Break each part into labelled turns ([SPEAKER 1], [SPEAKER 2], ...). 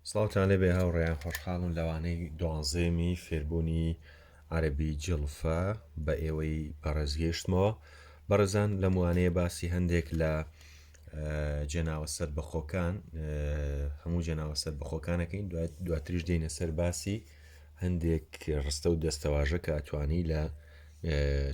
[SPEAKER 1] سڵاوتان لێبێ هاوڕێیان خۆشحاڵم لەوانەی دوانزێمی فێربوونی عەرەبی جڵفە بە ئێوەی بەڕێزگەیشتمەوە. بەڕێزان لەم وانەیە باسی هەندێک لە جێناوە سەربەخۆکان هەموو جێناوە سەربەخۆکانەکەین دواتریش دێنە سەر باسی هەندێک ڕستە و دەستەواژە کە ئەتوانی لە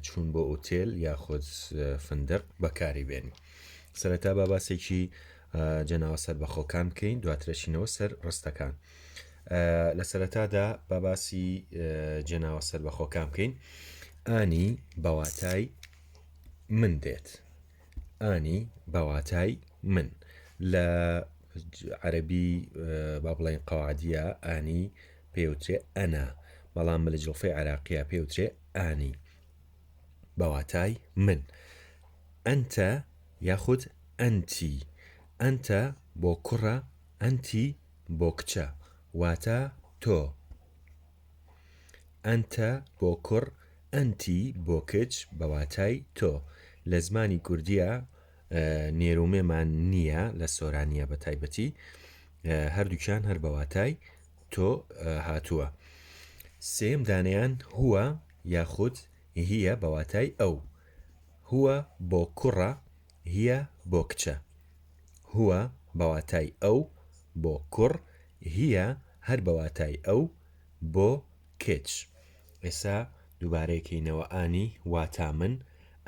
[SPEAKER 1] چوون بۆ ئوتێل یاخود فندق بەکاری بێنی. سەرەتا با باسێکی جەناوە سەربەخۆکان بکەین دواترەچینەوە سەر ڕستەکان. لە سەرەتادا با باسی جێناوە سەربەخۆکان بکەین. ئانی بەواتای من دێت، ئانی بەواتای من لە عەرەبی با بڵێن قەوادیە ئانی پێوترێ ئەنا، بەڵام لە جڵفەی عێراقیە پێوترێ ئانی بەواتای من. ئەنتە یاخود ئەنتی، ئەنتە بۆ کوڕە، ئەنتی بۆ کچە واتە تۆ. ئەنتە بۆ کوڕ، ئەنتی بۆ کچ بەواتای تۆ. لە زمانی کوردیە نێرومێمان نییە لە سۆرانیە بە تایبەتی، هەردووکیان هەر بەواتای تۆ هاتووە. سێم دانیان هووە یاخود هیە بەواتای ئەو. هووە بۆ کوڕە، هیە بۆ کچە. هووە بەواتای ئەو بۆ کوڕ، هیە هەر بەواتای ئەو بۆ کچ. ئێستا دووبارەیەکەینەوە ئانی واتا من،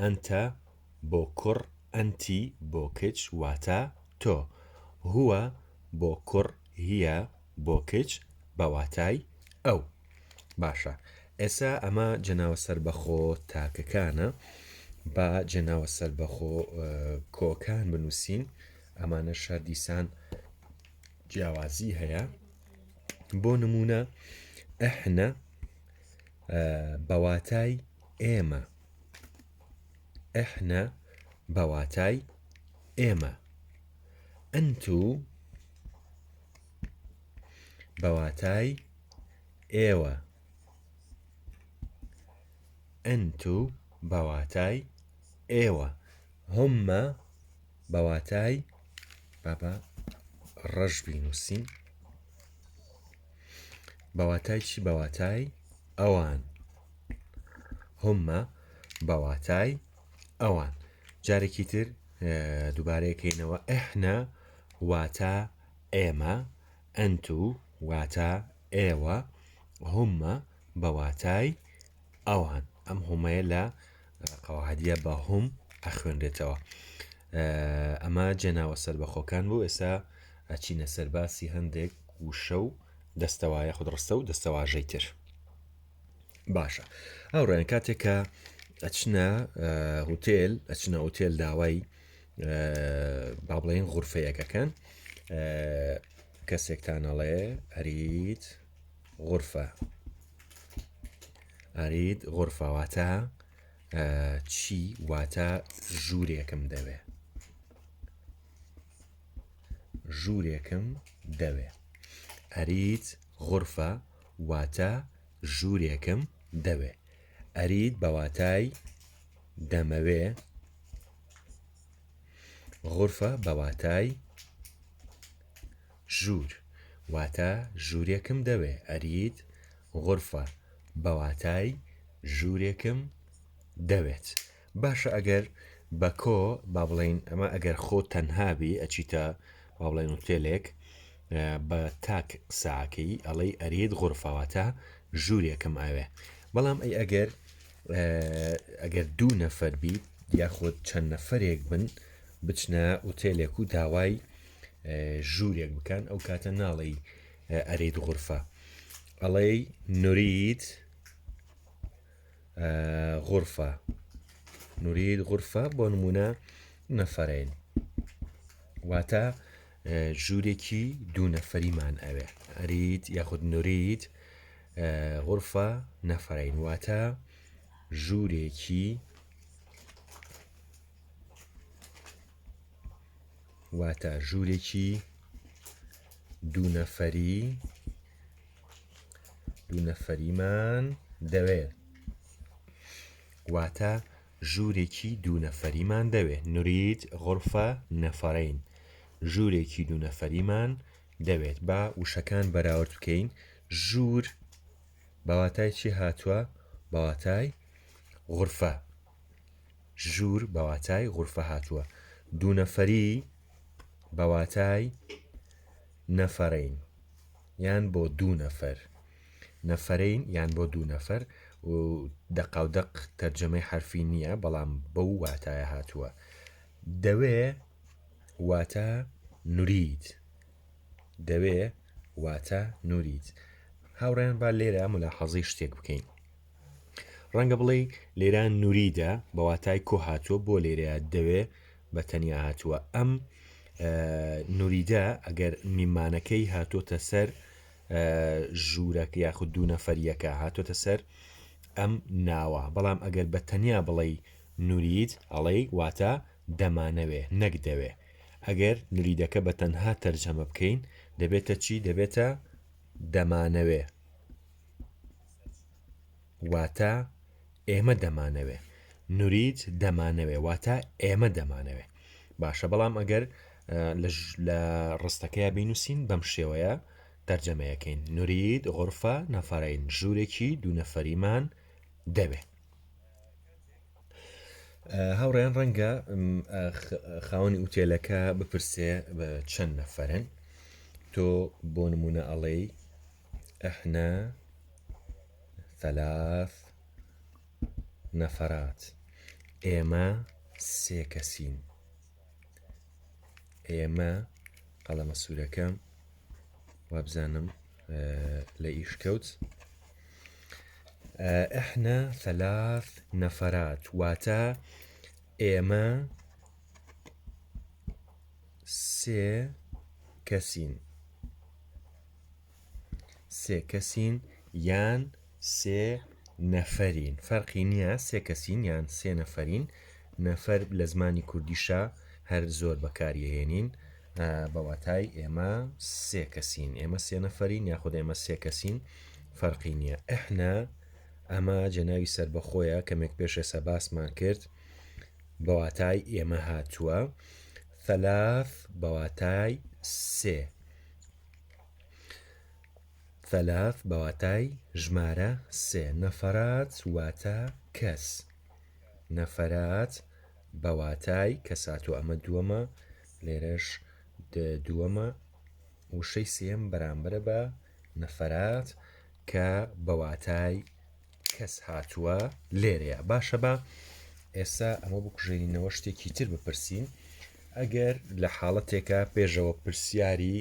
[SPEAKER 1] ئەنتە بۆ کوڕ، ئەنتی بۆ کچ واتە تۆ. هووە بۆ کوڕ، هیە بۆ کچ بەواتای ئەو. باشە، ئێستا ئەمە جێناوە سەربەخۆ تاکەکانە. با جێناوە سەربەخۆ کۆکان بنووسین، ئەمانە شەر دیسان جیاوازی هەیە. بۆ نمونە ئەحنە بەواتای ئێمە، ئەحنە بەواتای ئێمە. ئەنتو بەواتای ئێوە، ئەنتو بەواتای ئێوە. هەممە بەواتای بابە ڕەش بینووسین، بەواتای چی؟ بەواتای ئەوان. هەممە بەواتای ئەوان. جارێکی تر دووبارەیەکەینەوە ئەحنە واتە ئێمە، ئەنتو واتە ئێوە، هەممە بەواتای ئەوان. ئەم هەمەیە لە قەواعدیە بە هەم ئەخوێنرێتەوە. ئەمە جێناوە سەربەخۆکان بوو. ئێستا ئەچینە سەرباسی هەندێک وشە و دەستەوایە خودڕستە و دەستەواژەی تر. باشە، ئەوڕێن کاتێک کە ئەچنە هوتێل، ئەچنە ئوتێل داوای با بڵێن غورفەیەکەکەن، کەسێکتانەڵێ ئەریت غورفە، ئەریت غورفە واتە چی؟ واتە ژوورێکم دەوێ، ژوورێکم دەوێ. ئەریت غورفە واتە ژوورێکم دەوێ. ئەریت بەواتای دەمەوێ، غورفە بەواتای ژوور واتە ژوورێکم دەوێ. ئەریت غورفە بەواتای ژوورێکم دەوێت. باشە، ئەگەر بە کۆ با بڵێن ئەمە ئەگەر خۆ تەنهابی ئەچیتە با بڵێن وتێلێک بە تاک قساکەی ئەڵێ ئەریت غورفە واتە ژوورێکم ئاوێ. بەڵام ئەی ئەگەر دوو نەفەر بیت یاخود چەند نەفەرێک بن بچنە ئوتێلێک و داوای ژوورێک بکەن، ئەو کاتە ناڵێی ئەریت غورفە، ئەڵێ نورید غورفە. نورید غورفە بۆ نمونە نەفەرین واتە ژوورێکی دوو نەفەریمان ئەوێ. ئەریت یاخود نورید غورفە نەفەرین واتە ژوورێکی دوو نەفەریمان دەوێت، واتە ژوورێکی دوو نەفەریمان دەوێت. نورید غورفە نەفەرین، ژوورێکی دوو نەفەریمان دەوێت با وشەکان بەراورد بکەین ژوور بەواتای چی هاتووە بەواتای غورفە ژوور بەواتای غورفە هاتووە دوو نەفەری بەواتای نەفەرین یان بۆ دوو نەفەر نەفەرین یان بۆ دوو نەفەر و دەقاودەق تەرجەمەی حرفی نییە بەڵام بەو واتایە هاتووە دەوێ واتە نورید دەوێ واتە نورید هاوڕێن با لێرە ملاحەزەی شتێک بکەین ڕەنگە بڵێ لێران نوریدە بە واتای کۆ هاتووە بۆ لێرەیە دەوێ بە تەنیا هاتووە ئەم نوریدە ئەگەر میمانەکەی هاتۆتە سەر ژوورەکە یاخود دوو نەفەریەکە هاتۆتە سەر ئەم ناوە بەڵام ئەگەر بە تەنیا بڵێ نورید ئەڵێ واتە دەمانەوێ نەک دەوێ ئەگەر نوریدەکە بە تەنها تەرجەمە بکەین دەبێتە چی دەبێتە دەمانەوێ واتە ئێمە دەمانەوێ نورید دەمانەوێ واتە ئێمە دەمانەوێ باشە بەڵام ئەگەر لە ڕستەکەیە بینوسین بەم شێوەیە تەرجەمەیەکەین نورید غورفە نەفەرین ژوورێکی دوو نەفەریمان دەوێ هاوڕێن ڕەنگە خاوەنی ئوتێلەکە بپرسێ بە چەند نەفەرن تۆ بۆ نمونە ئەڵێ ئەحنا 3 نەفەرات ئێمە 3 کەسین ئێمە قەڵەمە سوورەکەم وابزانم لە ئیش کەوت ئەحنا 3 نەفەرات واتە ئێمە 3 کەسین 3 کەسین یان 3 نەفەرین فەرقی نییە 3 کەسین یان 3 نەفەرین نەفەر لە زمانی کوردیشە هەر زۆر بەکاریهێنین بەواتای ئێمە 3 کەسین ئێمە 3 نەفەرین یاخود ئێمە 3 کەسین فەرقی نییە ئەحنا ئەمە جەناوی سربەخۆیە کەمێک پێش ئێستا باسمان کرد بەواتای ئێمە هاتووە 3 بەواتای 3 3 بەواتای ژمارە 3 نەفەرات واتە کەس نەفەرات بەواتای کەسات و ئەمە دووەمە لێرەش دووەمە وشەی سێم بەرامبرە بە نەفەرات کە بەواتای کەس هاتووە لێرەیە باشە بە ئێستا ئەمە بکوژێنینەوە شتێکی تر بپرسین ئەگەر لە حاڵەتێکە پێشەوە پرسیاری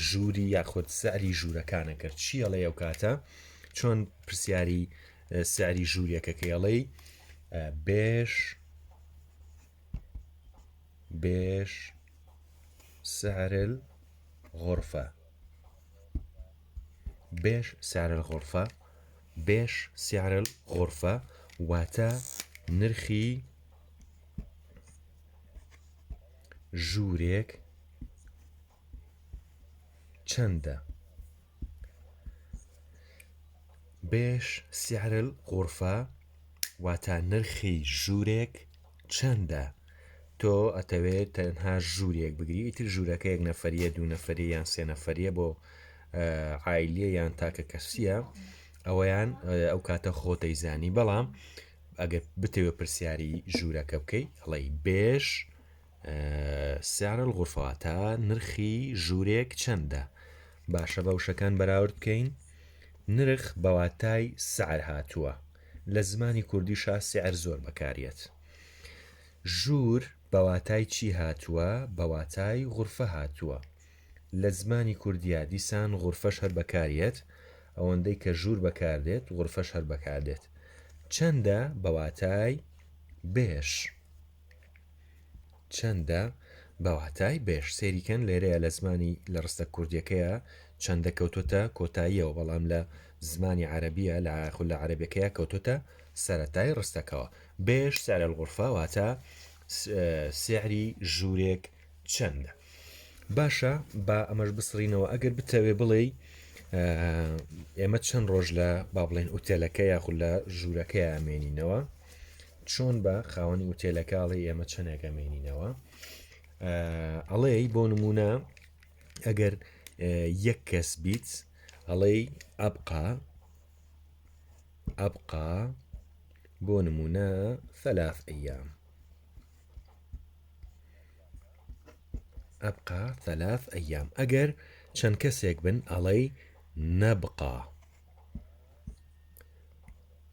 [SPEAKER 1] ژووری یاخود سەری ژوورەکانە کرد چیەڵێ ئەو کاتە چۆن پرسیاری سەری ژووریەکەکەڵێ بێش سعر الغرفة بێش سعر الغرفة بێش سعر الغرفة واتە نرخی ژوورێک چەندە بێش سعر الغرفة واتە نرخی ژوورێک چەندە تۆ ئەتەوێت تەنها ژوورێک بگری ئیتر ژوورەکە یەک نەفەریە دوو نەفەری یان سێ نەفەریە بۆ عایلیە یان تاکە کەسیە ئەوەیان ئەو کاتە خۆتەی زانی بەڵام ئەگەر بتەوێت پرسیاری ژوورەکە بکەیت هەڵی بێش سعر الغرفة واتە نرخی ژوورێک چەندە باشە بەوشەکان بەراورد بکەین نرخ بەواتای سعر هاتووە لە زمانی کوردیشا سعر زۆر بەکارێت ژوور بەواتای چی هاتووە بەواتای غورفە هاتووە لە زمانی کوردیا دیسان غورفەش هەر بەکارێت ئەوەندەی کە ژوور بەکاردێت غورفەش هەر بەکاردێت چەندە بەواتای بێش چەندە بەواتای بێش سێریکەن لێرەیە لە زمانی لە ڕستە کوردیەکەیە چەندە کەوتۆتە کۆتاییەوە بەڵام لە زمانی عەرەبیە لە خول لە عەرەبیەکەیە کەوتۆتە سەرەتای ڕستەکەەوە بێش سعر الغرفة واتە سعری ژوورێک چەندە باشە با ئەمەش بسڕینەوە ئەگەر بتەوێ بڵێ ئێمە چەند ڕۆژ لە با بڵێن ئوتێلەکە یاخود لە ژوورەکەی ئامێنینەوە چۆن بە خاوەنی ئوتێلەکەڵی ئێمە چەندێک ئەمێنینەوە ئەڵێ بۆ نمونە ئەگەر یەک کەس بیت ئەڵێ ئەبقا بۆ نمونە 3 ئەیام ئەبقا 3 ئەیام ئەگەر چەند کەسێک بن ئەڵێ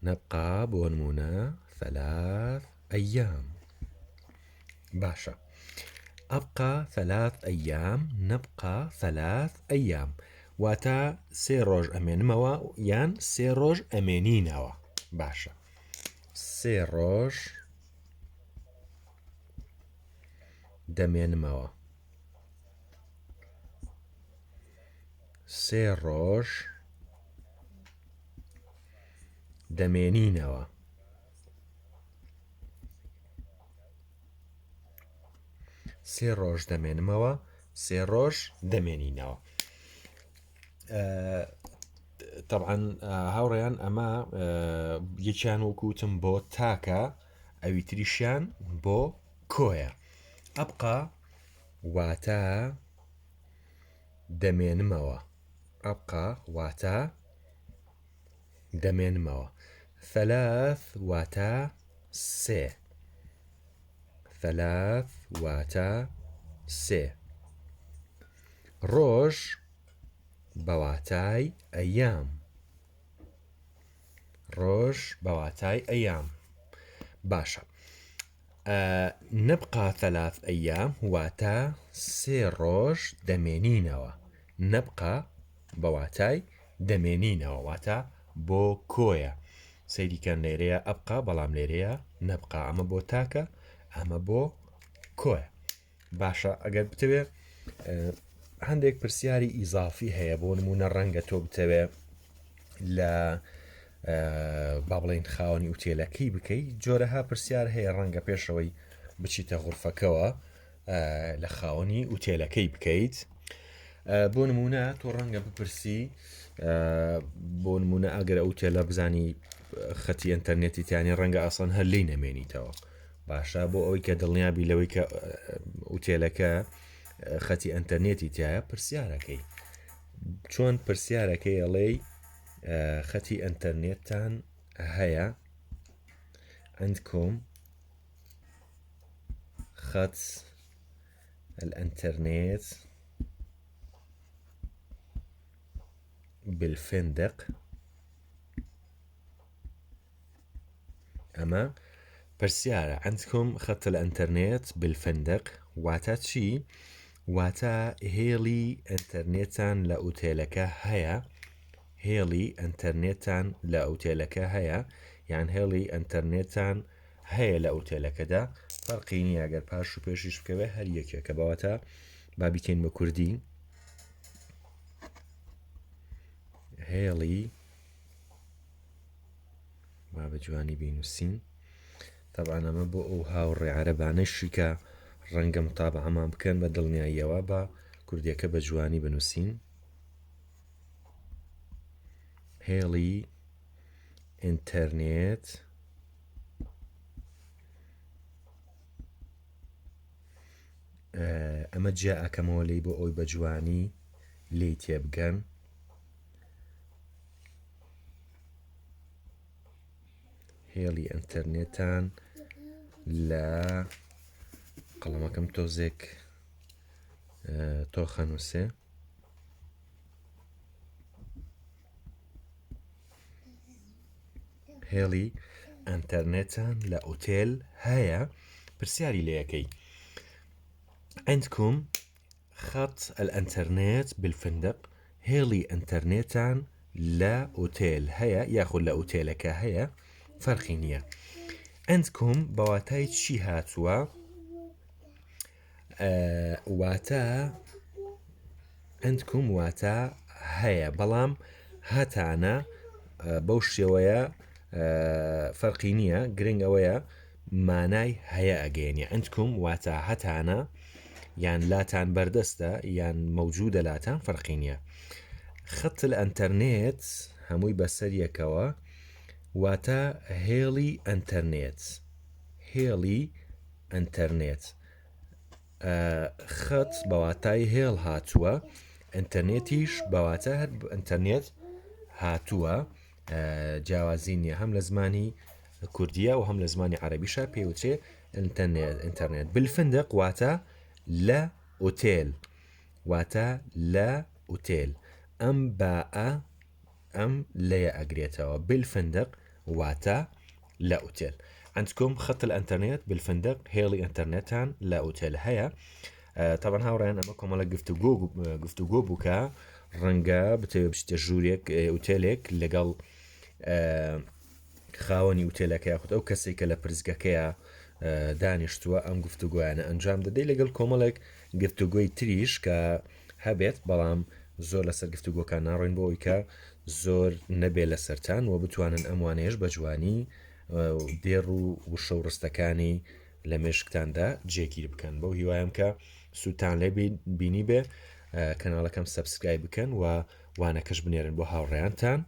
[SPEAKER 1] نەبقا بۆ نمونە 3 ئەیام باشە ئەبقا 3 ئەیام نەبقا 3 ئەیام واتە 3 ڕۆژ ئەمێنمەوە یان 3 ڕۆژ ئەمێنینەوە باشە 3 ڕۆژ دەمێنمەوە 3 ڕۆژ دەمێنینەوە 3 ڕۆژ دەمێنمەوە 3 ڕۆژ دەمێنینەوە طبعاً هاوڕێیان ئەمە یەکیان وەکوتم بۆ تاکە ئەوی تریشیان بۆ کۆیە ئەبقا واتە دەمێنمەوە ئەبقا واتە دەمێنمەوە 3 واتە 3 3 واتە 3 ڕۆژ بەواتای ئەیام ڕۆژ بەواتای ئەیام باشە نەبقا 3 ئەیام واتە 3 ڕۆژ دەمێنینەوە نەبقا بەواتای دەمێنینەوە واتە بۆ کۆیە سەیریکەن لێرەیە ئەبقا بەڵام لێرەیە نەبقا ئەمە بۆ تاکە ئەمە بۆ کۆیە باشە ئەگەر بتەوێ هەندێک پرسیاری ئیزافی هەیە بۆ نمونە ڕەنگە تۆ بتەوێ لە با بڵێن خاوەنی ئوتێلەکەی بکەیت جۆرەها پرسیار هەیە ڕەنگە پێشەوەی بچیتە غورفەکەوە لە خاوەنی ئوتێلەکەی بکەیت بۆ نمونە تۆ ڕەنگە بپرسی بۆ نمونە ئەگەر ئەوتێلە بزانی خەتی ئینتەرنێتی تیانی ڕەنگە ئاسان هەر لی نەمێنیتەوە باشە بۆ ئەوەی کە دڵنیابی لەوەی کە ئوتێلەکە خەتی ئینتەرنێتی تایە پرسیارەکەی چۆن پرسیارەکەی ئەڵێ خەتی ئینتەرنێتتان هەیە عندكم خط الإنترنت بالفندق أما پرسیارە عندكم خط الإنترنت بالفندق واتا چی؟ واتا هێڵی ئینتەرنێتتان لە ئوتێلەکە هەیە هێڵی ئینتەرنێتتان لە ئوتێلەکە هەیە یان هێڵی ئینتەرنێتتان هەیە لە ئوتێلەکەدا فەرقی نییە ئەگەر پاش و پێشیش بکەوێ هەر یەکێکە بەواتە با بیکەین بە کوردی هێڵی با بە جوانی بینوسین طبعا ئەمە بۆ ئەو هاوڕێ عەرەبانەشی کە ڕەنگە متابعەمان بکەن بە دڵنیاییەوە بە کوردیەکە بە جوانی بنووسین هێڵی ئینتەرنێت ئەمە جا ئەکەمەوە لێی بۆ ئەوی بە جوانی لێی تێبگەن هێڵی ئینتەرنێتتان لە قەڵەمەکەم تۆزێک تۆخە نووسێ هێڵی ئینتەرنێتتان لە ئوتێل هەیە پرسیاری لێ یەکەی عندكم خط الإنترنت بالفندق هێڵی ئینتەرنێتتان لە ئوتێل هەیە یاخود لە ئوتێلەکە هەیە فەرقی نییە عندكم بەواتای چی هاتووە واتە عندكم واتە هەیە بەڵام هەتانە بەو شێوەیە فەرقی نییە گرنگ ئەوەیە مانای هەیە ئەگەێنی عندكم واتە هەتانە یان لاتان بەردەستە یان مەوجودە لاتان فەرقی نییە خط الإنترنت هەمووی بەسەر یەکەوە واتە هێڵی ئینتەرنێت هێڵی ئینتەرنێت خەت بەواتای هێڵ هاتووە، ئینتەرنێتیش بەواتە هەر ئینتەرنێت هاتووە، جیاوازی نییە هەم لە زمانی کوردیە و هەم لە زمانی عەرەبیشە پێوترێ ئینتەرنێت. بالفندق واتە لە ئوتێل، واتە لە ئوتێل. ئەم باءە ئەم لەیە ئەگرێتەوە. بالفندق واتە لە ئوتێل. عندكم خط الانترنت بالفندق هێڵی ئینتەرنێتان لە ئوتێل هەیە. طبعا هاوڕێن ئەمە کۆمەڵە گفتوگۆ بووکە، ڕەنگە بتەوێت بچیتە ژوورێک ئوتێلێک لەگەڵ خاوەنی ئوتێلەکە یاخود ئەو کەسێک کە لە پرزگەکەیە دانیشتووە ئەم گفتوگویانە ئەنجام دەدەی لەگەڵ کۆمەڵێک گفتوگۆی تریش کە هەبێت، بەڵام زۆر لەسەر گفتوگۆکان ناڕۆین بۆەوەی کە زۆر نەبێ لە سەران و بتوانن ئەموانەیەش بە جوانی دێڕ و وشە و ڕستەکانی لە مێشکتاندا جێگیر بکەن. بەو هیوایم کە سووتان لێ بینی بێ، کەناڵەکەم سەبسکرایب بکەن و وانەکەش بنێرن بۆ هاوڕێیانتان.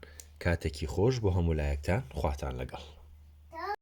[SPEAKER 1] کاتێکی خۆش بۆ هەموو لایەکتان، خواتان لەگەڵ.